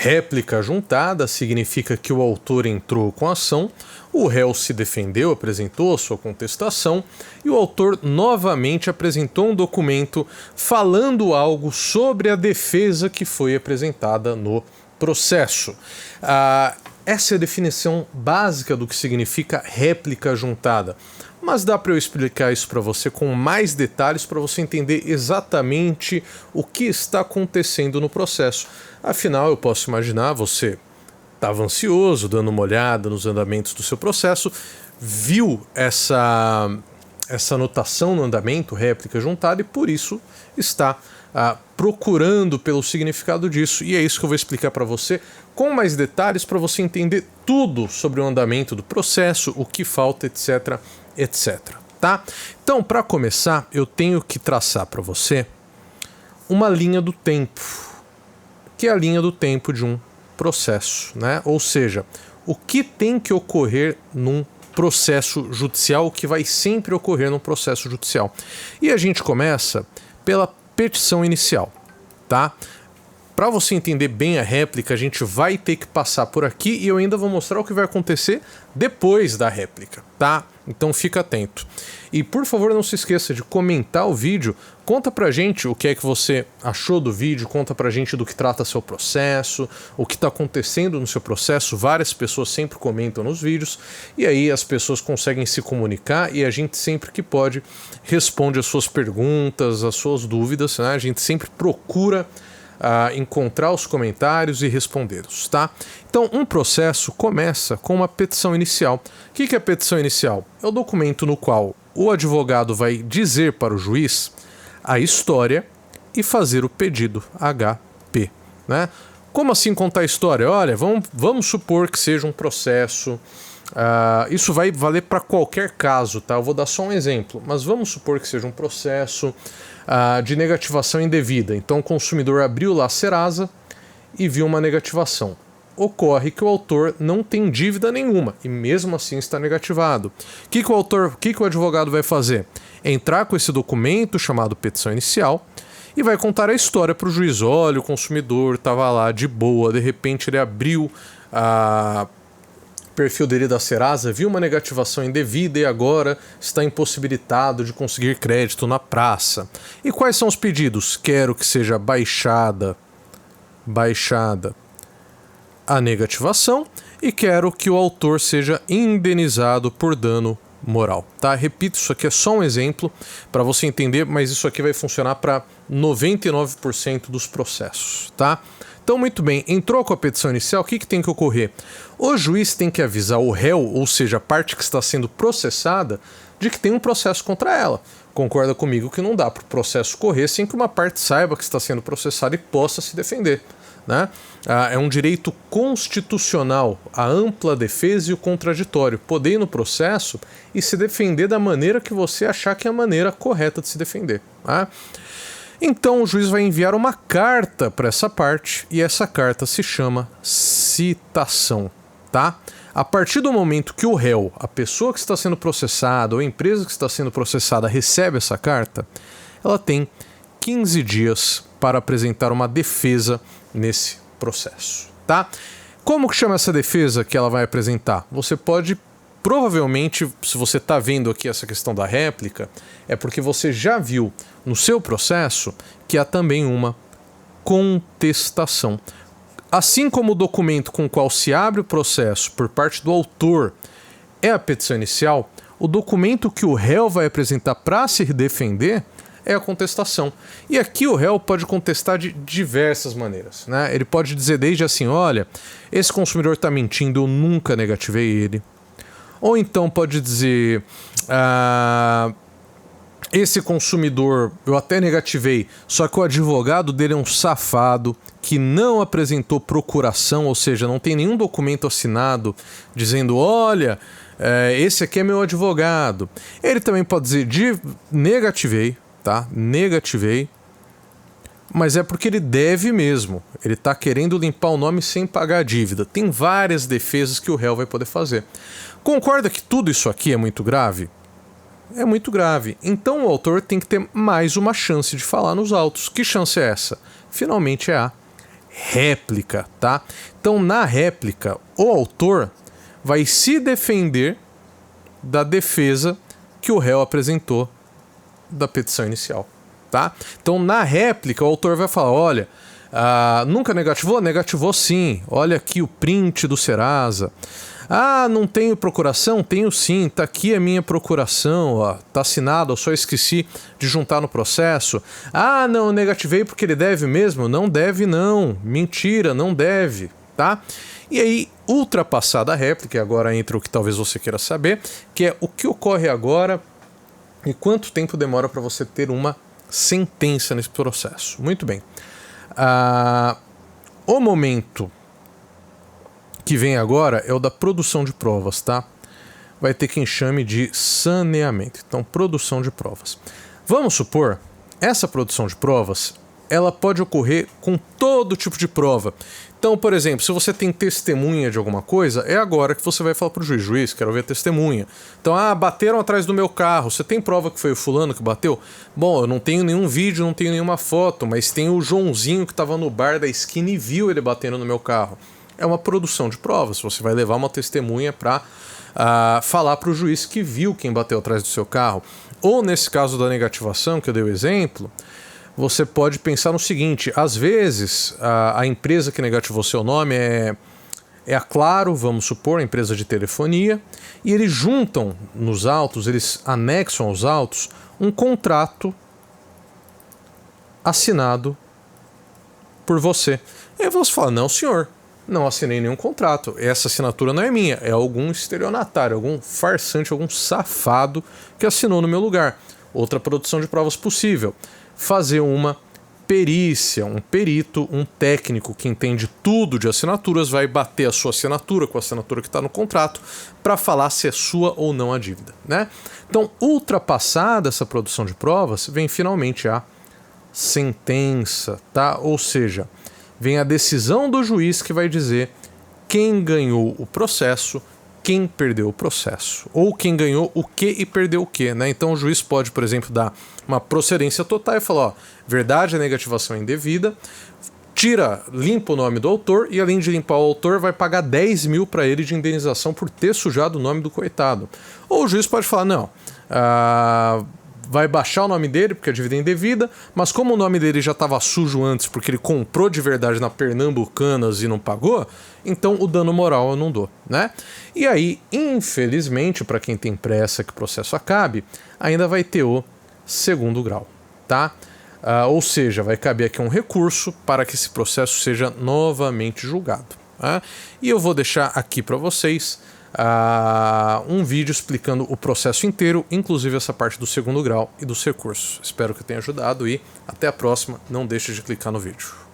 Réplica juntada significa que o autor entrou com a ação, o réu se defendeu, apresentou a sua contestação e o autor novamente apresentou um documento falando algo sobre a defesa que foi apresentada no processo. Essa é a definição básica do que significa réplica juntada. Mas dá para eu explicar isso para você com mais detalhes para você entender exatamente o que está acontecendo no processo. Afinal, eu posso imaginar, você estava ansioso, dando uma olhada nos andamentos do seu processo, viu essa anotação no andamento, réplica juntada, e por isso está procurando pelo significado disso. E é isso que eu vou explicar para você com mais detalhes para você entender tudo sobre o andamento do processo, o que falta, etc, etc, tá? Então, para começar, eu tenho que traçar para você uma linha do tempo, que é a linha do tempo de um processo, né? Ou seja, o que tem que ocorrer num processo judicial, o que vai sempre ocorrer num processo judicial. E a gente começa pela petição inicial, tá? Para você entender bem a réplica, a gente vai ter que passar por aqui e eu ainda vou mostrar o que vai acontecer depois da réplica, tá? Então fica atento. E por favor, não se esqueça de comentar o vídeo, conta pra gente o que é que você achou do vídeo, conta pra gente do que trata seu processo, o que está acontecendo no seu processo. Várias pessoas sempre comentam nos vídeos e aí as pessoas conseguem se comunicar e a gente sempre que pode responde as suas perguntas, as suas dúvidas, né? A gente sempre procura encontrar os comentários e respondê-los, tá? Então, um processo começa com uma petição inicial. O que é a petição inicial? É o documento no qual o advogado vai dizer para o juiz a história e fazer o pedido HP, né? Como assim contar a história? Olha, vamos supor que seja um processo. Isso vai valer para qualquer caso, tá? Eu vou dar só um exemplo, mas vamos supor que seja um processo de negativação indevida. Então o consumidor abriu lá a Serasa e viu uma negativação. Ocorre que o autor não tem dívida nenhuma e mesmo assim está negativado. O que o advogado vai fazer? Entrar com esse documento chamado petição inicial e vai contar a história para o juiz. Olha, o consumidor estava lá de boa, de repente ele abriu perfil dele da Serasa, viu uma negativação indevida e agora está impossibilitado de conseguir crédito na praça. E quais são os pedidos? Quero que seja baixada a negativação e quero que o autor seja indenizado por dano moral, tá? Repito, isso aqui é só um exemplo para você entender, mas isso aqui vai funcionar para 99% dos processos, tá? Então, muito bem, entrou com a petição inicial, o que tem que ocorrer? O juiz tem que avisar o réu, ou seja, a parte que está sendo processada, de que tem um processo contra ela. Concorda comigo que não dá para o processo correr sem que uma parte saiba que está sendo processada e possa se defender, né? É um direito constitucional a ampla defesa e o contraditório, poder ir no processo e se defender da maneira que você achar que é a maneira correta de se defender, né? Então o juiz vai enviar uma carta para essa parte e essa carta se chama citação, tá? A partir do momento que o réu, a pessoa que está sendo processada ou a empresa que está sendo processada recebe essa carta, ela tem 15 dias para apresentar uma defesa nesse processo, tá? Como que chama essa defesa que ela vai apresentar? Você pode, provavelmente, se você está vendo aqui essa questão da réplica, é porque você já viu no seu processo que há também uma contestação. Assim como o documento com o qual se abre o processo por parte do autor é a petição inicial, o documento que o réu vai apresentar para se defender é a contestação. E aqui o réu pode contestar de diversas maneiras, né? Ele pode dizer desde assim, olha, esse consumidor está mentindo, eu nunca negativei ele. Ou então pode dizer, esse consumidor eu até negativei, só que o advogado dele é um safado que não apresentou procuração, ou seja, não tem nenhum documento assinado dizendo, olha, esse aqui é meu advogado. Ele também pode dizer, negativei, tá? Negativei, mas é porque ele deve mesmo. Ele está querendo limpar o nome sem pagar a dívida. Tem várias defesas que o réu vai poder fazer. Concorda que tudo isso aqui é muito grave? É muito grave. Então o autor tem que ter mais uma chance de falar nos autos. Que chance é essa? Finalmente é a réplica, tá? Então, na réplica, o autor vai se defender da defesa que o réu apresentou da petição inicial, tá? Então, na réplica, o autor vai falar, olha, nunca negativou? Negativou sim. Olha aqui o print do Serasa. Não tenho procuração? Tenho sim. Tá aqui a minha procuração, ó. Tá assinado, eu só esqueci de juntar no processo. Não, negativei porque ele deve mesmo? Não deve não. Mentira, não deve, tá? E aí, ultrapassada a réplica, e agora entra o que talvez você queira saber, que é o que ocorre agora e quanto tempo demora para você ter uma sentença nesse processo. Muito bem. O momento que vem agora é o da produção de provas, tá? Vai ter quem chame de saneamento. Então, produção de provas. Vamos supor, essa produção de provas, ela pode ocorrer com todo tipo de prova. Então, por exemplo, se você tem testemunha de alguma coisa, é agora que você vai falar para o juiz, quero ver a testemunha. Então, bateram atrás do meu carro, você tem prova que foi o fulano que bateu? Bom, eu não tenho nenhum vídeo, não tenho nenhuma foto, mas tem o Joãozinho que estava no bar da esquina e viu ele batendo no meu carro. É uma produção de provas, você vai levar uma testemunha para falar para o juiz que viu quem bateu atrás do seu carro. Ou nesse caso da negativação, que eu dei o exemplo, você pode pensar no seguinte, às vezes a empresa que negativou seu nome é a Claro, vamos supor, a empresa de telefonia, e eles juntam nos autos, eles anexam aos autos um contrato assinado por você. E aí você fala, não senhor, não assinei nenhum contrato, essa assinatura não é minha, é algum estelionatário, algum farsante, algum safado que assinou no meu lugar. Outra produção de provas possível, fazer uma perícia, um perito, um técnico que entende tudo de assinaturas vai bater a sua assinatura com a assinatura que está no contrato para falar se é sua ou não a dívida, né? Então, ultrapassada essa produção de provas, vem finalmente a sentença, tá? Ou seja, vem a decisão do juiz que vai dizer quem ganhou o processo, quem perdeu o processo, ou quem ganhou o que e perdeu o que, né? Então o juiz pode, por exemplo, dar uma procedência total e falar, verdade, a negativação é indevida, limpa o nome do autor e além de limpar o autor vai pagar 10 mil para ele de indenização por ter sujado o nome do coitado. Ou o juiz pode falar, não, vai baixar o nome dele porque a dívida é indevida, mas como o nome dele já estava sujo antes porque ele comprou de verdade na Pernambucanas e não pagou, então o dano moral eu não dou, né? E aí, infelizmente, para quem tem pressa que o processo acabe, ainda vai ter o segundo grau, tá? Ou seja, vai caber aqui um recurso para que esse processo seja novamente julgado, tá? E eu vou deixar aqui para vocês um vídeo explicando o processo inteiro, inclusive essa parte do segundo grau e dos recursos. Espero que tenha ajudado e até a próxima. Não deixe de clicar no vídeo.